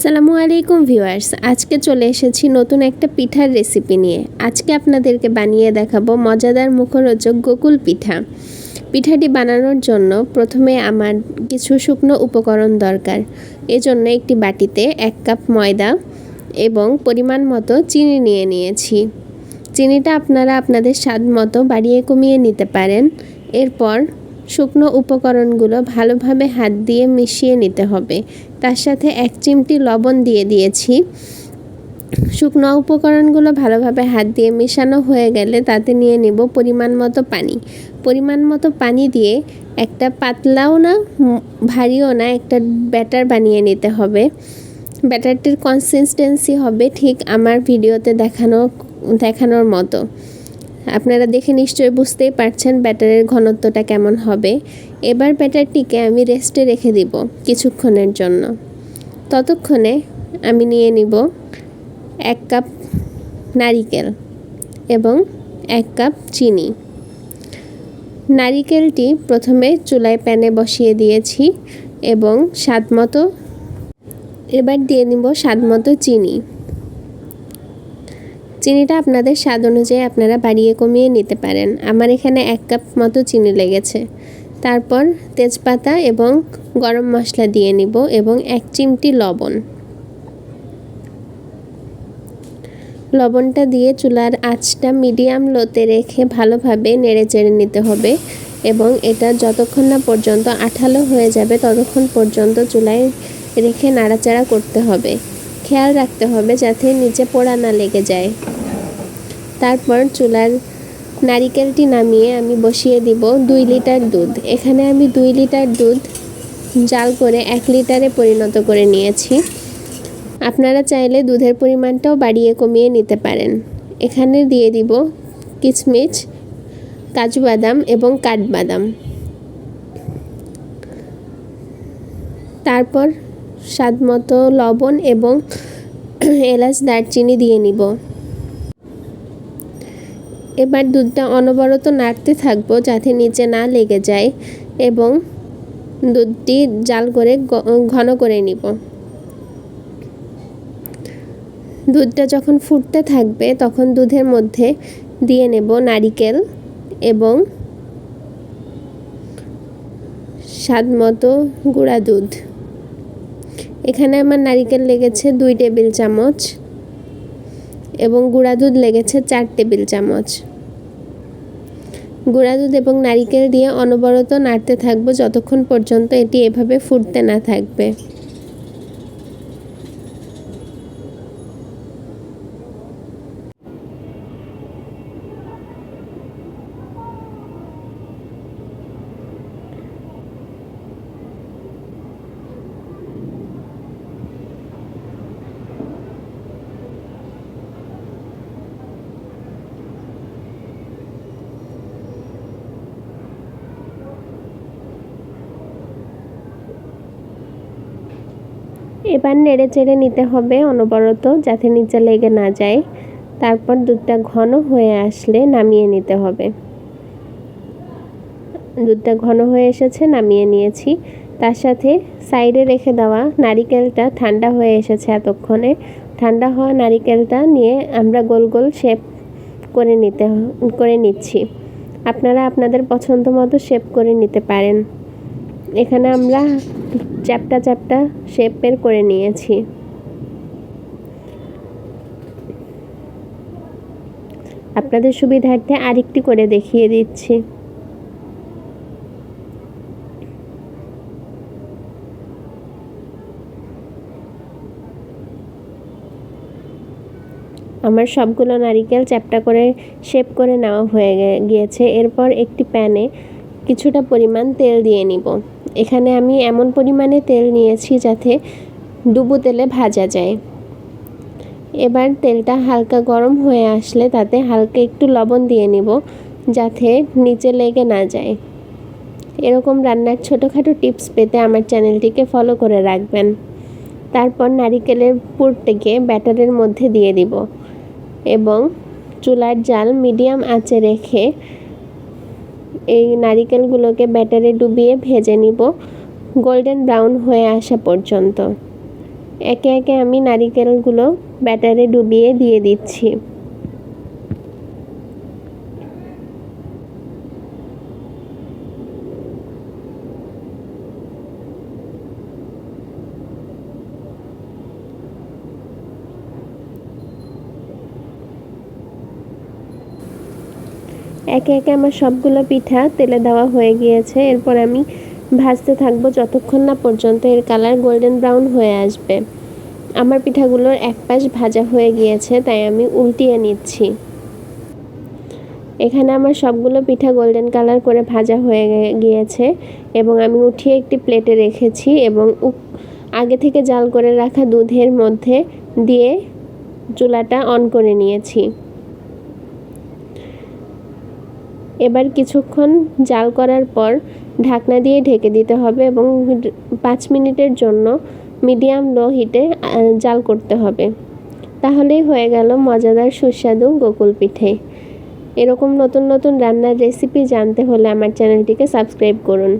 আসসালামু আলাইকুম ভিউয়ার্স, আজকে চলে এসেছি নতুন একটা পিঠার রেসিপি নিয়ে। আজকে আপনাদেরকে বানিয়ে দেখাবো মজাদার মুখরোচক গোকুল পিঠা। পিঠাটি বানানোর জন্য প্রথমে আমার কিছু শুকনো উপকরণ দরকার। এজন্য একটি বাটিতে 1 কাপ ময়দা এবং পরিমাণ মতো চিনি নিয়ে নিয়েছি। চিনিটা আপনারা আপনাদের স্বাদ মতো বাড়িয়ে কমিয়ে নিতে পারেন। এরপর শুকনো উপকরণগুলো ভালোভাবে হাত দিয়ে মিশিয়ে নিতে হবে। তার সাথে 1 চিমটি লবণ দিয়ে দিয়েছি। শুকনো উপকরণগুলো ভালোভাবে হাত দিয়ে মেশানো হয়ে গেলে তাতে নিয়ে নেব পরিমাণ মতো পানি। পরিমাণ মতো পানি দিয়ে একটা পাতলাও না ভারীও না একটা ব্যাটার বানিয়ে নিতে হবে। ব্যাটারটির কনসিস্টেন্সি হবে ঠিক আমার ভিডিওতে দেখানোর মতো। আপনারা দেখে নিশ্চয়ই বুঝতেই পারছেন ব্যাটারের ঘনত্বটা কেমন হবে। এবার ব্যাটারটিকে আমি রেস্টে রেখে দিব কিছুক্ষণের জন্য। ততক্ষণে আমি নিয়ে নিব 1 কাপ নারিকেল এবং 1 কাপ চিনি। নারিকেলটি প্রথমে চুলায় প্যানে বসিয়ে দিয়েছি এবং এবার দিয়ে নিব স্বাদ মতো চিনি। চিনিটা আপনাদের স্বাদ অনুযায়ী আপনারা বাড়িয়ে কমিয়ে নিতে পারেন। আমার এখানে 1 কাপ মতো চিনি লেগেছে। তারপর তেজপাতা এবং গরম মশলা দিয়ে নিব এবং 1 চিমটি লবণ। লবণটা দিয়ে চুলার আঁচটা মিডিয়াম লোতে রেখে ভালোভাবে নেড়েচেড়ে নিতে হবে এবং এটা যতক্ষণ না পর্যন্ত আঠালো হয়ে যাবে ততক্ষণ পর্যন্ত চুলায় রেখে নাড়াচাড়া করতে হবে। খেয়াল রাখতে হবে যাতে নিচে পোড়া না লেগে যায়। তারপর চুলার নারিকেলটি নামিয়ে আমি বসিয়ে দিব 2 লিটার দুধ। এখানে আমি 2 লিটার দুধ জাল করে 1 লিটারে পরিণত করে নিয়েছি। আপনারা চাইলে দুধের পরিমাণটাও বাড়িয়ে কমিয়ে নিতে পারেন। এখানে দিয়ে দিব কিশমিশ, কাজু বাদাম এবং কাঠবাদাম। তারপর স্বাদমতো লবণ এবং এলাচ দারচিনি দিয়ে নিব। এবার দুধটা অনবরত নাড়তে থাকবো যাতে নিচে না লেগে যায় এবং দুধটি জাল করে ঘন করে নিব। দুধটা যখন ফুটতে থাকবে তখন দুধের মধ্যে দিয়ে নেব নারিকেল এবং স্বাদমতো গুঁড়া দুধ। এখানে আমার নারিকেল লেগেছে 2 টেবিল চামচ এবং গুঁড়া দুধ লেগেছে 4 টেবিল চামচ। গুঁড়া দুধ এবং নারিকেল দিয়ে অনবরত নাড়তে থাকবো যতক্ষণ পর্যন্ত এটি এভাবে ফুটতে না থাকবে। এবার নেড়ে চেড়ে নিতে হবে অনবরত যাতে নিচে লেগে না যায়। তারপর দুধটা ঘন হয়ে আসলে নামিয়ে নিতে হবে। দুধটা ঘন হয়ে এসেছে, নামিয়ে নিয়েছি। তার সাথে সাইডে রেখে দেওয়া নারিকেলটা ঠান্ডা হয়ে এসেছে এতক্ষণে। ঠান্ডা হওয়া নারিকেলটা নিয়ে আমরা গোল গোল শেপ করে নিচ্ছি। আপনারা আপনাদের পছন্দ মতো শেপ করে নিতে পারেন। এখানে আমরা চ্যাপ্টা চ্যাপ্টা শেপের করে নিয়েছি। আপনাদের সুবিধার্থে আরেকটি করে দেখিয়ে দিচ্ছি। আমার সবগুলো নারিকেল চ্যাপ্টা করে শেপ করে নেওয়া হয়ে গিয়েছে। এরপর একটি প্যানে কিছুটা পরিমাণ তেল দিয়ে নিব। এখানে আমি এমন পরিমাণে তেল নিয়েছি যাতে ডুবো তেলে ভাজা যায়। এবার তেলটা হালকা গরম হয়ে আসলে তাতে হালকা একটু লবণ দিয়ে নিব যাতে নিচে লেগে না যায়। এরকম রান্নার ছোটোখাটো টিপস পেতে আমার চ্যানেলটিকে ফলো করে রাখবেন। তারপর নারিকেলের পুরটাকে ব্যাটারের মধ্যে দিয়ে দিব এবং চুলার জাল মিডিয়াম আঁচে রেখে এই নারিকেলগুলোকে ব্যাটারে ডুবিয়ে ভেজে নিব গোল্ডেন ব্রাউন হয়ে আসা পর্যন্ত। একে একে আমি নারিকেলগুলো ব্যাটারে ডুবিয়ে দিয়ে দিচ্ছি। একে একে আমার সবগুলো পিঠা তেলে দেওয়া হয়ে গিয়েছে। এরপর আমি ভাজতে থাকবো যতক্ষণ না পর্যন্ত এর কালার গোল্ডেন ব্রাউন হয়ে আসবে। আমার পিঠাগুলোর এক পাশ ভাজা হয়ে গিয়েছে, তাই আমি উল্টিয়ে নিচ্ছি। এখানে আমার সবগুলো পিঠা গোল্ডেন কালার করে ভাজা হয়ে গিয়েছে এবং আমি উঠিয়ে একটি প্লেটে রেখেছি এবং আগে থেকে জাল করে রাখা দুধের মধ্যে দিয়ে চুলাটা অন করে নিয়েছি। এবার কিছুক্ষণ জাল করার পর ঢাকনা দিয়ে ঢেকে দিতে হবে এবং 5 মিনিটের জন্য মিডিয়াম লো হিটে জাল করতে হবে। তাহলেই হয়ে গেল মজাদার সুস্বাদু গোকুল পিঠে। এরকম নতুন নতুন রান্নার রেসিপি জানতে হলে আমার চ্যানেলটিকে সাবস্ক্রাইব করুন।